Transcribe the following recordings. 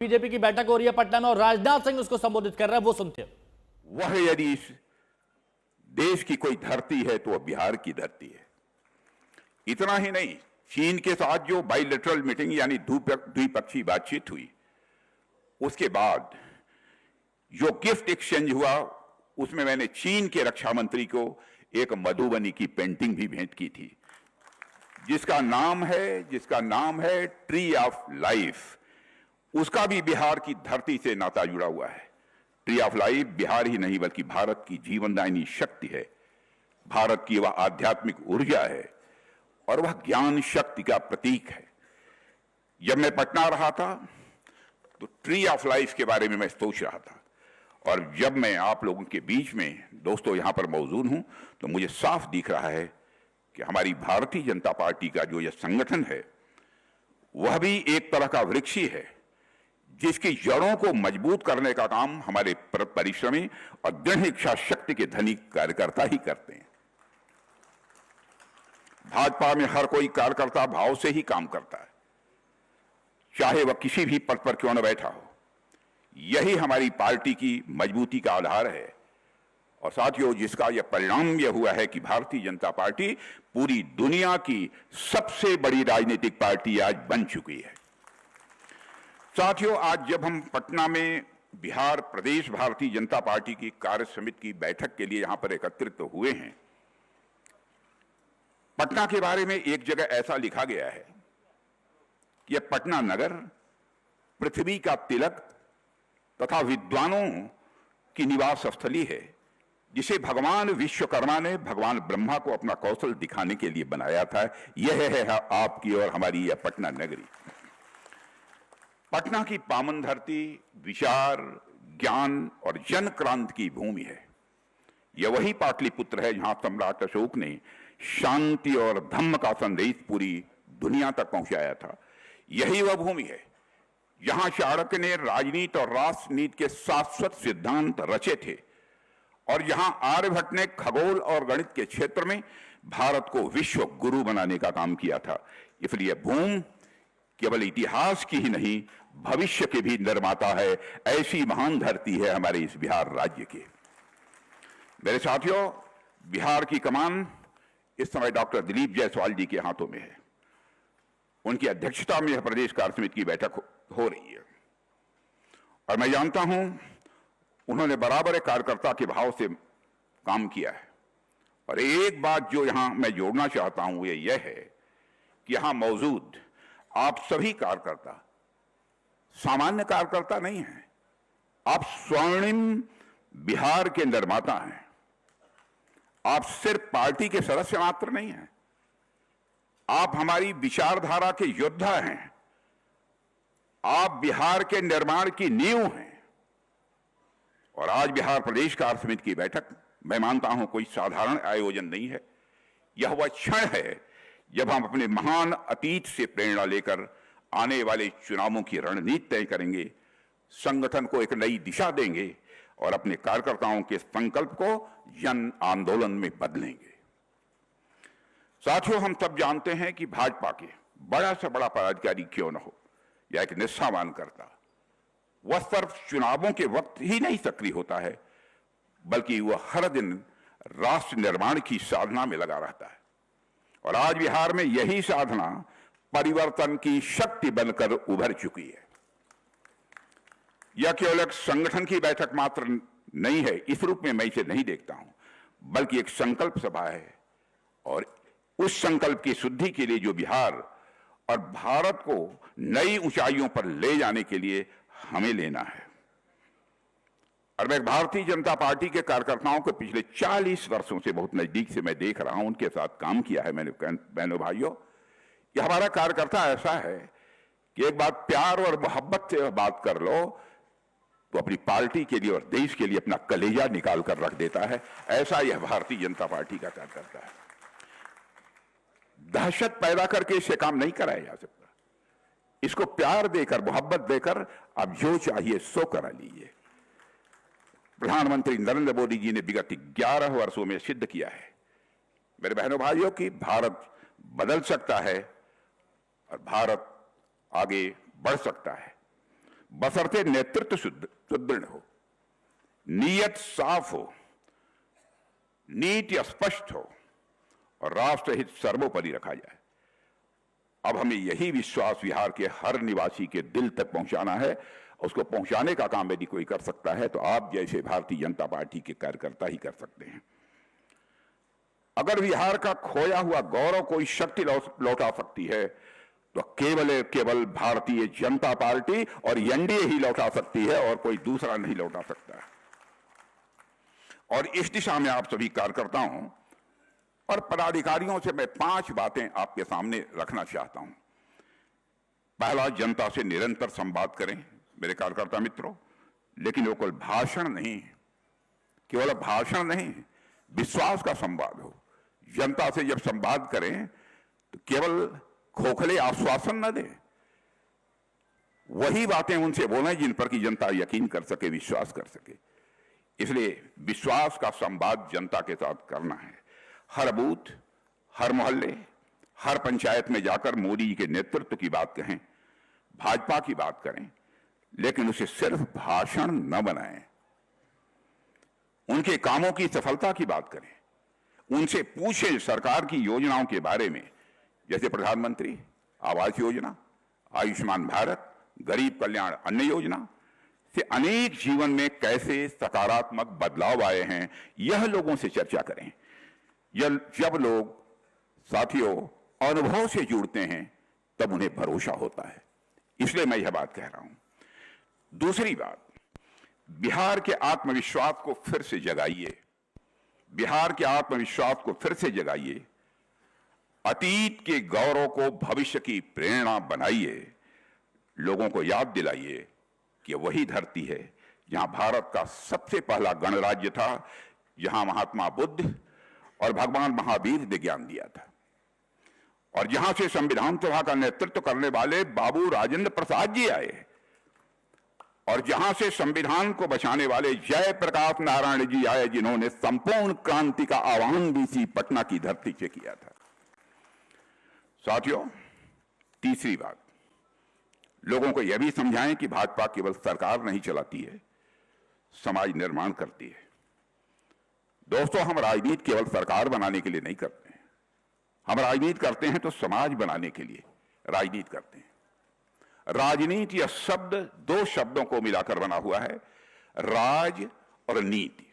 BJP की बैठक हो रही है पटना में और राजनाथ सिंह उसको संबोधित कर रहे हैं, वो सुनते हैं। वह यदि इस देश की कोई धरती है तो वह बिहार की धरती है। इतना ही नहीं, चीन के साथ जो बाइलेटरल मीटिंग यानी द्विपक्षीय बातचीत हुई, उसके बाद जो गिफ्ट एक्सचेंज हुआ, उसमें मैंने चीन के रक्षा मंत्री को एक मधुबनी की पेंटिंग भी भेंट की थी, जिसका नाम है ट्री ऑफ लाइफ। उसका भी बिहार की धरती से नाता जुड़ा हुआ है। ट्री ऑफ लाइफ बिहार ही नहीं बल्कि भारत की जीवनदायिनी शक्ति है, भारत की वह आध्यात्मिक ऊर्जा है और वह ज्ञान शक्ति का प्रतीक है। जब मैं पटना रहा था तो ट्री ऑफ लाइफ के बारे में मैं सोच रहा था, और जब मैं आप लोगों के बीच में दोस्तों यहां पर मौजूद हूं तो मुझे साफ दिख रहा है कि हमारी भारतीय जनता पार्टी का जो यह संगठन है वह भी एक तरह का वृक्ष ही है, जिसकी जड़ों को मजबूत करने का काम हमारे परिश्रमी और दृढ़ इच्छा शक्ति के धनी कार्यकर्ता ही करते हैं। भाजपा में हर कोई कार्यकर्ता भाव से ही काम करता है, चाहे वह किसी भी पद पर क्यों न बैठा हो। यही हमारी पार्टी की मजबूती का आधार है। और साथियों, जिसका यह परिणाम यह हुआ है कि भारतीय जनता पार्टी पूरी दुनिया की सबसे बड़ी राजनीतिक पार्टी आज बन चुकी है। साथियों, आज जब हम पटना में बिहार प्रदेश भारतीय जनता पार्टी की कार्य समिति की बैठक के लिए यहां पर एकत्रित हुए हैं, पटना के बारे में एक जगह ऐसा लिखा गया है कि यह पटना नगर पृथ्वी का तिलक तथा विद्वानों की निवास स्थली है, जिसे भगवान विश्वकर्मा ने भगवान ब्रह्मा को अपना कौशल दिखाने के लिए बनाया था। यह है आपकी और हमारी यह पटना नगरी। पटना की पावन धरती विचार, ज्ञान और जन क्रांति की भूमि है। यह वही पाटलिपुत्र है जहां सम्राट अशोक ने शांति और धम्म का संदेश पूरी दुनिया तक पहुंचाया था। यही वह भूमि है जहां चाणक्य ने राजनीति और राष्ट्रनीति के शाश्वत सिद्धांत रचे थे, और जहां आर्यभट्ट ने खगोल और गणित के क्षेत्र में भारत को विश्व गुरु बनाने का काम किया था। इसलिए भूमि केवल इतिहास की ही नहीं, भविष्य के भी निर्माता है। ऐसी महान धरती है हमारे इस बिहार राज्य की। मेरे साथियों, बिहार की कमान इस समय डॉक्टर दिलीप जायसवाल जी के हाथों में है। उनकी अध्यक्षता में यह प्रदेश कार्य समिति की बैठक हो रही है, और मैं जानता हूं उन्होंने बराबर एक कार्यकर्ता के भाव से काम किया है। और एक बात जो यहां मैं जोड़ना चाहता हूं यह है कि यहां मौजूद आप सभी कार्यकर्ता सामान्य कार्यकर्ता नहीं हैं, आप स्वर्णिम बिहार के निर्माता हैं। आप सिर्फ पार्टी के सदस्य मात्र नहीं हैं, आप हमारी विचारधारा के योद्धा हैं। आप बिहार के निर्माण की नींव हैं। और आज बिहार प्रदेश कार्य समिति की बैठक मैं मानता हूं कोई साधारण आयोजन नहीं है। यह वह क्षण है जब हम अपने महान अतीत से प्रेरणा लेकर आने वाले चुनावों की रणनीति तय करेंगे, संगठन को एक नई दिशा देंगे और अपने कार्यकर्ताओं के संकल्प को जन आंदोलन में बदलेंगे। साथियों, हम सब जानते हैं कि भाजपा के बड़ा से बड़ा पदाधिकारी क्यों न हो या एक निष्ठावान करता, वह सिर्फ चुनावों के वक्त ही नहीं सक्रिय होता है, बल्कि वह हर दिन राष्ट्र निर्माण की साधना में लगा रहता है। और आज बिहार में यही साधना परिवर्तन की शक्ति बनकर उभर चुकी है। यह केवल एक संगठन की बैठक मात्र नहीं है, इस रूप में मैं इसे नहीं देखता हूं, बल्कि एक संकल्प सभा है। और उस संकल्प की शुद्धि के लिए जो बिहार और भारत को नई ऊंचाइयों पर ले जाने के लिए हमें लेना है। और मैं भारतीय जनता पार्टी के कार्यकर्ताओं को पिछले 40 वर्षों से बहुत नजदीक से मैं देख रहा हूं, उनके साथ काम किया है मैंने। बहनों भाइयों, यह हमारा कार्यकर्ता ऐसा है कि एक बात प्यार और मोहब्बत से बात कर लो तो अपनी पार्टी के लिए और देश के लिए अपना कलेजा निकाल कर रख देता है। ऐसा यह भारतीय जनता पार्टी का कार्यकर्ता है। दहशत पैदा करके इससे काम नहीं कराया जा सकता। इसको प्यार देकर, मोहब्बत देकर आप जो चाहिए सो करा लीजिए। प्रधानमंत्री नरेंद्र मोदी जी ने विगत 11 वर्षों में सिद्ध किया है मेरे बहनों भाइयों कि भारत बदल सकता है और भारत आगे बढ़ सकता है। बशर्ते नेतृत्व सुदृढ़ हो, नीयत साफ हो, नीति स्पष्ट हो और राष्ट्रहित सर्वोपरि रखा जाए। अब हमें यही विश्वास बिहार के हर निवासी के दिल तक पहुंचाना है। उसको पहुंचाने का काम यदि कोई कर सकता है तो आप जैसे भारतीय जनता पार्टी के कार्यकर्ता ही कर सकते हैं। अगर बिहार का खोया हुआ गौरव कोई शक्ति लौटा सकती है तो केवल भारतीय जनता पार्टी और एनडीए ही लौटा सकती है और कोई दूसरा नहीं लौटा सकता। और इस दिशा में आप सभी कार्यकर्ताओं और पदाधिकारियों से मैं 5 बातें आपके सामने रखना चाहता हूं। पहला, जनता से निरंतर संवाद करें मेरे कार्यकर्ता मित्रों, लेकिन वो केवल भाषण नहीं, विश्वास का संवाद हो। जनता से जब संवाद करें तो केवल खोखले आश्वासन न दें, वही बातें उनसे बोलें जिन पर कि जनता यकीन कर सके, विश्वास कर सके। इसलिए विश्वास का संवाद जनता के साथ करना है। हर बूथ, हर मोहल्ले, हर पंचायत में जाकर मोदी जी के नेतृत्व की बात कहें, भाजपा की बात करें, लेकिन उसे सिर्फ भाषण न बनाएं। उनके कामों की सफलता की बात करें, उनसे पूछें सरकार की योजनाओं के बारे में, जैसे प्रधानमंत्री आवास योजना, आयुष्मान भारत, गरीब कल्याण अन्न योजना से अनेक जीवन में कैसे सकारात्मक बदलाव आए हैं, यह लोगों से चर्चा करें। जब लोग साथियों अनुभव से जुड़ते हैं तब उन्हें भरोसा होता है। इसलिए मैं यह बात कह रहा हूं। दूसरी बात, बिहार के आत्मविश्वास को फिर से जगाइए, बिहार के आत्मविश्वास को फिर से जगाइए। अतीत के गौरव को भविष्य की प्रेरणा बनाइए। लोगों को याद दिलाइए कि वही धरती है जहां भारत का सबसे पहला गणराज्य था, जहां महात्मा बुद्ध और भगवान महावीर ने ज्ञान दिया था, और जहां से संविधान सभा का नेतृत्व करने वाले बाबू राजेंद्र प्रसाद जी आए, और जहां से संविधान को बचाने वाले जयप्रकाश नारायण जी आए, जिन्होंने संपूर्ण क्रांति का आह्वान भी इसी पटना की धरती से किया था। साथियों, तीसरी बात, लोगों को यह भी समझाएं कि भाजपा केवल सरकार नहीं चलाती है, समाज निर्माण करती है। दोस्तों, हम राजनीति केवल सरकार बनाने के लिए नहीं करते हैं, हम राजनीति करते हैं तो समाज बनाने के लिए राजनीति करते हैं। राजनीति यह शब्द 2 शब्दों को मिलाकर बना हुआ है, राज और नीति।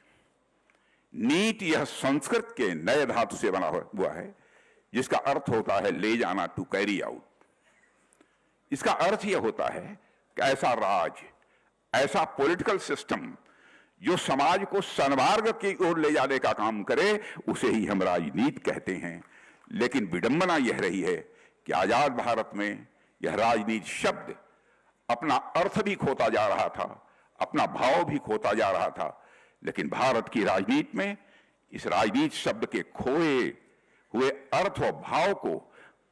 नीति यह संस्कृत के नए धातु से बना हुआ है, जिसका अर्थ होता है ले जाना, टू कैरी आउट। इसका अर्थ यह होता है कि ऐसा राज, ऐसा पॉलिटिकल सिस्टम जो समाज को सन्मार्ग की ओर ले जाने का काम करे, उसे ही हम राजनीति कहते हैं। लेकिन विडंबना यह रही है कि आजाद भारत में यह राजनीति शब्द अपना अर्थ भी खोता जा रहा था, अपना भाव भी खोता जा रहा था। लेकिन भारत की राजनीति में इस राजनीति शब्द के खोए हुए अर्थ और भाव को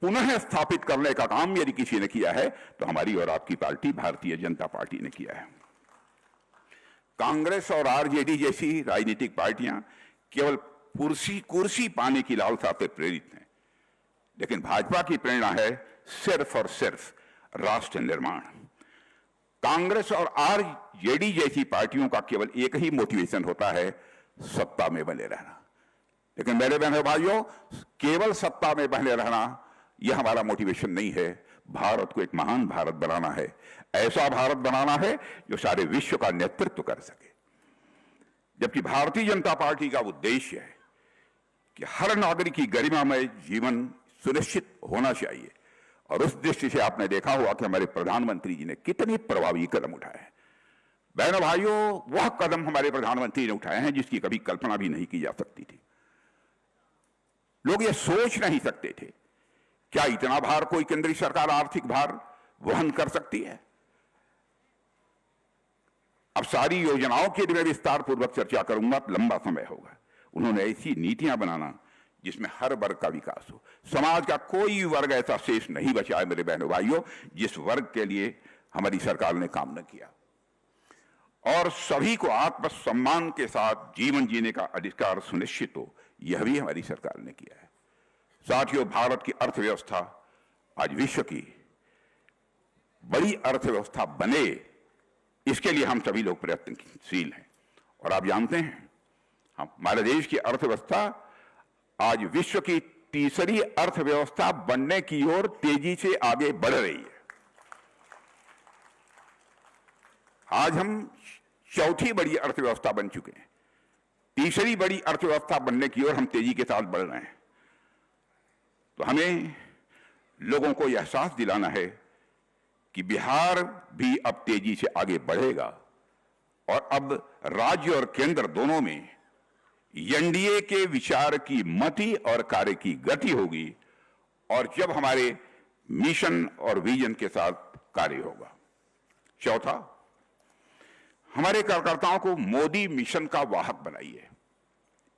पुनः स्थापित करने का काम यदि किसी ने किया है तो हमारी और आपकी पार्टी भारतीय जनता पार्टी ने किया है। कांग्रेस और आरजेडी जैसी राजनीतिक पार्टियां केवल कुर्सी पाने की लालसा से प्रेरित हैं, लेकिन भाजपा की प्रेरणा है सिर्फ और सिर्फ राष्ट्र निर्माण। कांग्रेस और आरजेडी जैसी पार्टियों का केवल एक ही मोटिवेशन होता है, सत्ता में बने रहना। लेकिन मेरे बहनों भाइयों, केवल सत्ता में बने रहना यह हमारा मोटिवेशन नहीं है। भारत को एक महान भारत बनाना है, ऐसा भारत बनाना है जो सारे विश्व का नेतृत्व कर सके। जबकि भारतीय जनता पार्टी का उद्देश्य है कि हर नागरिक की गरिमामय जीवन सुनिश्चित होना चाहिए, और उस दृष्टि से आपने देखा होगा कि हमारे प्रधानमंत्री जी ने कितने प्रभावी कदम उठाए हैं। बहनों भाइयों, वह कदम हमारे प्रधानमंत्री ने उठाए हैं जिसकी कभी कल्पना भी नहीं की जा सकती थी। लोग ये सोच नहीं सकते थे क्या इतना भार कोई केंद्रीय सरकार आर्थिक भार वहन कर सकती है। अब सारी योजनाओं की मैं विस्तार पूर्वक चर्चा करूंगा तो लंबा समय होगा। उन्होंने ऐसी नीतियां बनाना जिसमें हर वर्ग का विकास हो। समाज का कोई वर्ग ऐसा शेष नहीं बचा है मेरे बहनों भाइयों जिस वर्ग के लिए हमारी सरकार ने काम न किया। और सभी को आत्मसम्मान के साथ जीवन जीने का अधिकार सुनिश्चित हो, यह भी हमारी सरकार ने किया है। साथियों, भारत की अर्थव्यवस्था आज विश्व की बड़ी अर्थव्यवस्था बने, इसके लिए हम सभी लोग प्रयत्नशील हैं। और आप जानते हैं हमारे देश की अर्थव्यवस्था आज विश्व की तीसरी अर्थव्यवस्था बनने की ओर तेजी से आगे बढ़ रही है। आज हम चौथी बड़ी अर्थव्यवस्था बन चुके हैं, तीसरी बड़ी अर्थव्यवस्था बनने की ओर हम तेजी के साथ बढ़ रहे हैं। तो हमें लोगों को यह एहसास दिलाना है कि बिहार भी अब तेजी से आगे बढ़ेगा और अब राज्य और केंद्र दोनों में एनडीए के विचार की मति और कार्य की गति होगी और जब हमारे मिशन और विजन के साथ कार्य होगा। चौथा, हमारे कार्यकर्ताओं को मोदी मिशन का वाहक बनाइए,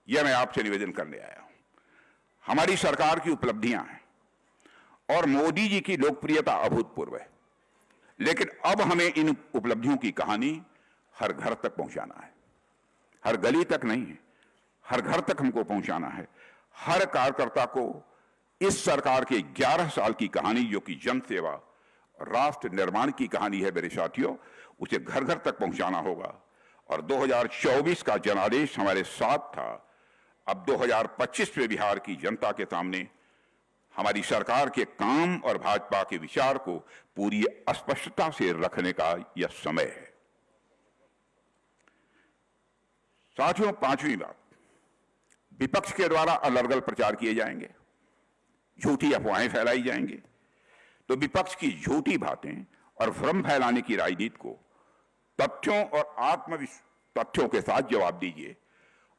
यह मैं आपसे निवेदन करने आया हूं। हमारी सरकार की उपलब्धियां हैं और मोदी जी की लोकप्रियता अभूतपूर्व है, लेकिन अब हमें इन उपलब्धियों की कहानी हर घर तक पहुंचाना है। हर गली तक नहीं है, हर घर तक हमको पहुंचाना है। हर कार्यकर्ता को इस सरकार के 11 साल की कहानी, जो कि जन सेवा और राष्ट्र निर्माण की कहानी है मेरे साथियों, उसे घर घर तक पहुंचाना होगा। और 2024 का जनादेश हमारे साथ था। अब 2025 में बिहार की जनता के सामने हमारी सरकार के काम और भाजपा के विचार को पूरी स्पष्टता से रखने का यह समय है। साथियों, पांचवी बात, विपक्ष के द्वारा अलग अलग प्रचार किए जाएंगे, झूठी अफवाहें फैलाई जाएंगी। तो विपक्ष की झूठी बातें और भ्रम फैलाने की राजनीति को तथ्यों और तथ्यों के साथ जवाब दीजिए,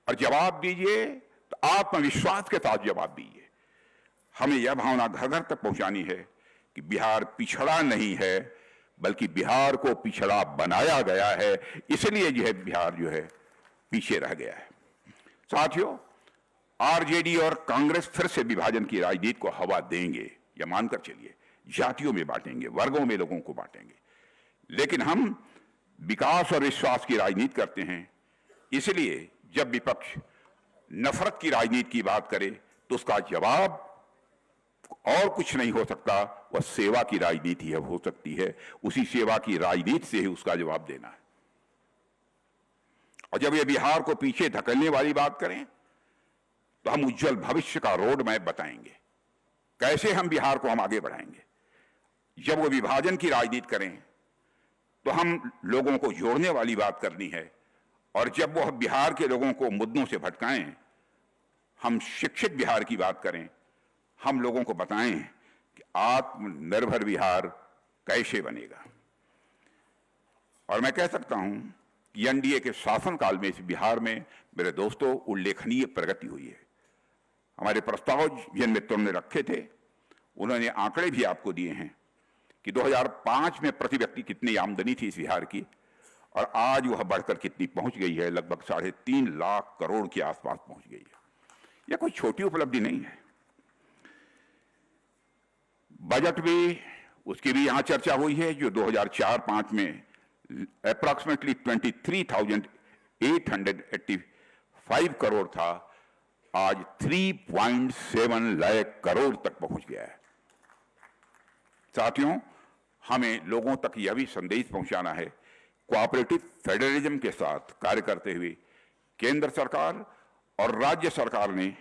और जवाब दीजिए तो आत्मविश्वास के साथ जवाब दीजिए। हमें यह भावना घर घर तक पहुंचानी है कि बिहार पिछड़ा नहीं है, बल्कि बिहार को पिछड़ा बनाया गया है, इसलिए यह बिहार जो है पीछे रह गया है। साथियों, आरजेडी और कांग्रेस फिर से विभाजन की राजनीति को हवा देंगे, यह मानकर चलिए। जातियों में बांटेंगे, वर्गों में लोगों को बांटेंगे, लेकिन हम विकास और विश्वास की राजनीति करते हैं। इसलिए जब विपक्ष नफरत की राजनीति की बात करे तो उसका जवाब और कुछ नहीं हो सकता, वह सेवा की राजनीति है, हो सकती है। उसी सेवा की राजनीति से ही उसका जवाब देना है। और जब ये बिहार को पीछे धकेलने वाली बात करें तो हम उज्जवल भविष्य का रोड मैप बताएंगे, कैसे हम बिहार को हम आगे बढ़ाएंगे। जब वो विभाजन की राजनीति करें तो हम लोगों को जोड़ने वाली बात करनी है, और जब वो बिहार के लोगों को मुद्दों से भटकाएं, हम शिक्षित बिहार की बात करें, हम लोगों को बताएं कि आत्मनिर्भर बिहार कैसे बनेगा। और मैं कह सकता हूं कि एनडीए के शासनकाल में इस बिहार में मेरे दोस्तों उल्लेखनीय प्रगति हुई है। हमारे प्रस्ताव जिन मित्रों ने रखे थे, उन्होंने आंकड़े भी आपको दिए हैं कि 2005 में प्रति व्यक्ति कितनी आमदनी थी इस बिहार की, और आज वह बढ़कर कितनी पहुंच गई है, लगभग 3.5 लाख करोड़ के आसपास पहुंच गई है। यह कोई छोटी उपलब्धि नहीं है। बजट भी, उसकी भी यहां चर्चा हुई है, जो 2004-05 में अप्रॉक्सीमेटली 23,885 करोड़ था, आज 3.7 लाख करोड़ तक पहुंच गया है। साथियों, हमें लोगों तक यह भी संदेश पहुंचाना है, कोऑपरेटिव फेडरलिज्म के साथ कार्य करते हुए केंद्र सरकार और राज्य सरकार ने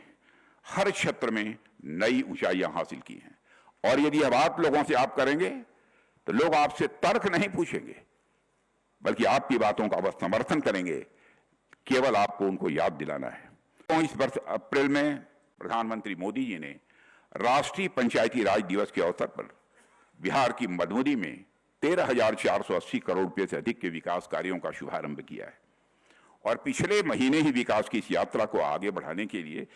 हर क्षेत्र में नई ऊंचाइयां हासिल की हैं। और यदि अब आप लोगों से आप करेंगे तो लोग आपसे तर्क नहीं पूछेंगे, बल्कि आपकी बातों का वह समर्थन करेंगे। केवल आपको उनको याद दिलाना है। तो इस वर्ष अप्रैल में प्रधानमंत्री मोदी जी ने राष्ट्रीय पंचायती राज दिवस के अवसर पर बिहार की मधुबनी में 13,480 करोड़ रुपए से अधिक के विकास कार्यों का शुभारंभ किया है। और पिछले महीने ही विकास की इस यात्रा को आगे बढ़ाने के लिए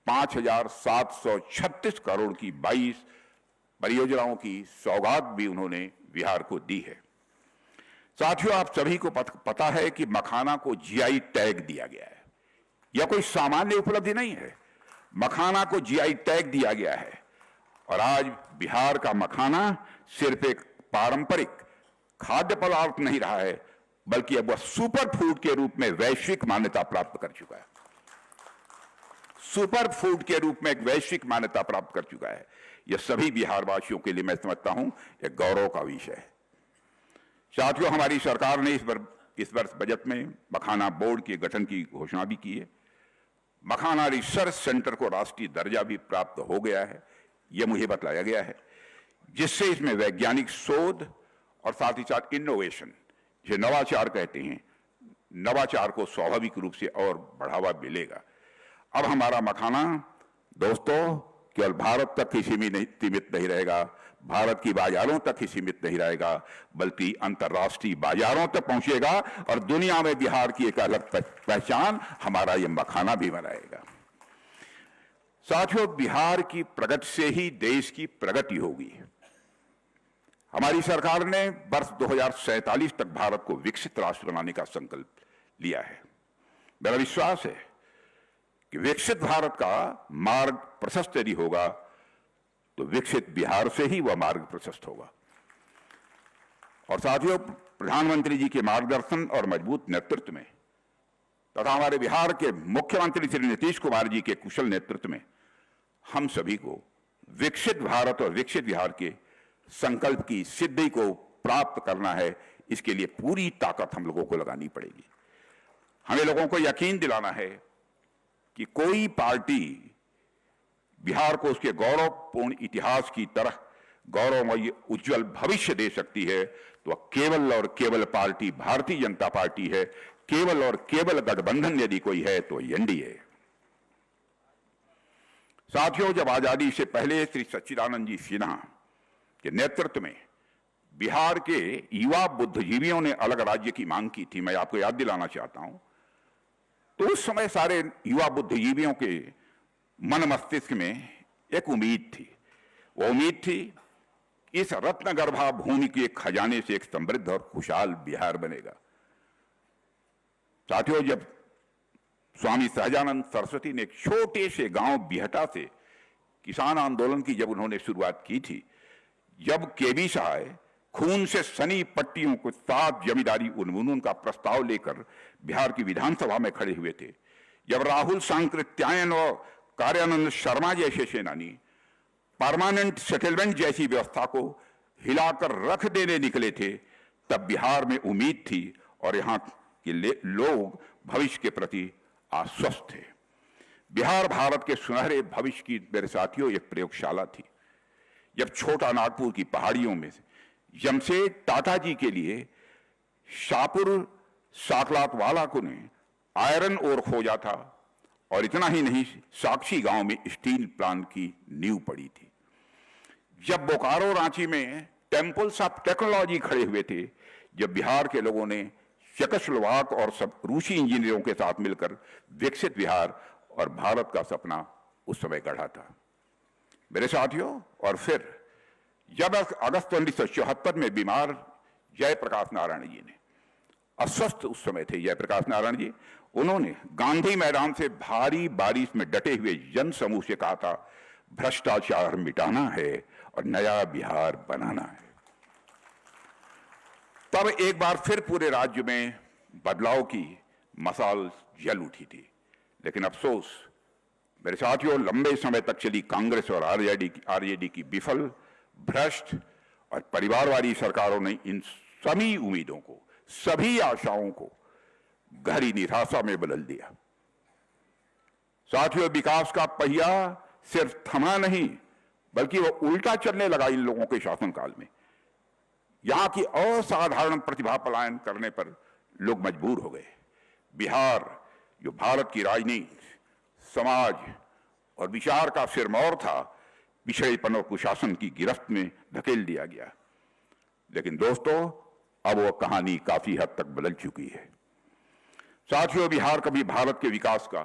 5,736 करोड़ की 22 परियोजनाओं की सौगात भी उन्होंने बिहार को दी है। साथियों, आप सभी को पता है कि मखाना को जीआई टैग दिया गया है। यह कोई सामान्य उपलब्धि नहीं है। मखाना को जीआई टैग दिया गया है, और आज बिहार का मखाना सिर्फ एक पारंपरिक खाद्य पदार्थ नहीं रहा है, बल्कि अब वह सुपर फूड के रूप में वैश्विक मान्यता प्राप्त कर चुका है। सुपर फूड के रूप में एक वैश्विक मान्यता प्राप्त कर चुका है। यह सभी बिहार वासियों के लिए मैं समझता हूं एक गौरव का विषय है। साथियों, हमारी सरकार ने इस वर्ष बजट में मखाना बोर्ड के गठन की घोषणा भी की है। मखाना रिसर्च सेंटर को राष्ट्रीय दर्जा भी प्राप्त हो गया है, यह मुझे बतलाया गया है, जिससे इसमें वैज्ञानिक शोध और साथ ही साथ इनोवेशन, जो नवाचार कहते हैं, नवाचार को स्वाभाविक रूप से और बढ़ावा मिलेगा। अब हमारा मखाना दोस्तों केवल भारत तक ही सीमित नहीं रहेगा, भारत की बाजारों तक ही सीमित नहीं रहेगा, बल्कि अंतर्राष्ट्रीय बाजारों तक पहुंचेगा और दुनिया में बिहार की एक अलग पहचान हमारा यह मखाना भी बनाएगा। साथियों, बिहार की प्रगति से ही देश की प्रगति होगी। हमारी सरकार ने वर्ष 2047 तक भारत को विकसित राष्ट्र बनाने का संकल्प लिया है। मेरा विश्वास है कि विकसित भारत का मार्ग प्रशस्त यदि होगा तो विकसित बिहार से ही वह मार्ग प्रशस्त होगा। और साथियों, प्रधानमंत्री जी के मार्गदर्शन और मजबूत नेतृत्व में तथा हमारे बिहार के मुख्यमंत्री श्री नीतीश कुमार जी के कुशल नेतृत्व में हम सभी को विकसित भारत और विकसित बिहार के संकल्प की सिद्धि को प्राप्त करना है। इसके लिए पूरी ताकत हम लोगों को लगानी पड़ेगी। हमें लोगों को यकीन दिलाना है कि कोई पार्टी बिहार को उसके गौरवपूर्ण इतिहास की तरह गौरवमय उज्जवल भविष्य दे सकती है तो केवल और केवल पार्टी भारतीय जनता पार्टी है। केवल और केवल गठबंधन यदि कोई है तो एनडीए। साथियों, जब आजादी से पहले श्री सच्चिदानंद जी सिन्हा के नेतृत्व में बिहार के युवा बुद्धिजीवियों ने अलग राज्य की मांग की थी, मैं आपको याद दिलाना चाहता हूं, तो उस समय सारे युवा बुद्धिजीवियों के मन मस्तिष्क में एक उम्मीद थी। वो उम्मीद थी इस रत्नगर्भा भूमि के खजाने से एक समृद्ध और खुशहाल बिहार बनेगा। साथियों, जब स्वामी सहजानंद सरस्वती ने एक छोटे से गांव बिहटा से किसान आंदोलन की जब उन्होंने शुरुआत की थी, जब केबी सहाय खून से सनी पट्टियों को साथ जमींदारी उन्मूलन का प्रस्ताव लेकर बिहार की विधानसभा में खड़े हुए थे, जब राहुल सांकृत्यायन और कार्यानंद शर्मा जैसे सेनानी परमानेंट सेटलमेंट जैसी व्यवस्था को हिलाकर रख देने निकले थे, तब बिहार में उम्मीद थी और यहां के लोग भविष्य के प्रति आश्वस्त थे। बिहार भारत के सुनहरे भविष्य की, मेरे साथियों, एक प्रयोगशाला थी। जब छोटा नागपुर की पहाड़ियों में जमशेद टाटा जी के लिए शाहपुर साकलातवाला को ने आयरन ओर खोजा था, और इतना ही नहीं, साक्षी गांव में स्टील प्लांट की नींव पड़ी थी। जब बोकारो रांची में टेम्पल्स ऑफ टेक्नोलॉजी खड़े हुए थे, जब बिहार के लोगों ने चेकोस्लोवाक और सब रूसी इंजीनियरों के साथ मिलकर विकसित बिहार और भारत का सपना उस समय गढ़ा था। मेरे साथियों, और फिर जब अगस्त 1974 में बीमार जयप्रकाश नारायण जी ने, अस्वस्थ उस समय थे जयप्रकाश नारायण जी, उन्होंने गांधी मैदान से भारी बारिश में डटे हुए जन समूह से कहा था, भ्रष्टाचार मिटाना है और नया बिहार बनाना है। तब एक बार फिर पूरे राज्य में बदलाव की मशाल जल उठी थी। लेकिन अफसोस मेरे साथियों, लंबे समय तक चली कांग्रेस और आरजेडी की विफल, भ्रष्ट और परिवारवादी सरकारों ने इन सभी उम्मीदों को, सभी आशाओं को गहरी निराशा में बदल दिया। साथियों, विकास का पहिया सिर्फ थमा नहीं, बल्कि वह उल्टा चलने लगा इन लोगों के शासनकाल में। यहां की असाधारण प्रतिभा पलायन करने पर लोग मजबूर हो गए। बिहार, जो भारत की राजनीति, समाज और विचार का सिरमौर था, पिछड़ेपन और कुशासन की गिरफ्त में धकेल दिया गया। लेकिन दोस्तों, अब वह कहानी काफी हद तक बदल चुकी है। साथियों, बिहार कभी भारत के विकास का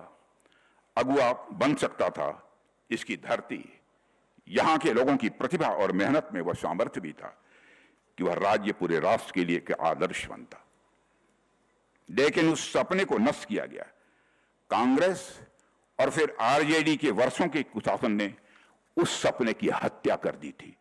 अगुवा बन सकता था। इसकी धरती, यहां के लोगों की प्रतिभा और मेहनत में वह सामर्थ्य भी था कि वह राज्य पूरे राष्ट्र के लिए एक आदर्श बनता। लेकिन उस सपने को नष्ट किया गया। कांग्रेस और फिर आरजेडी के वर्षों के कुशासन ने उस सपने की हत्या कर दी थी।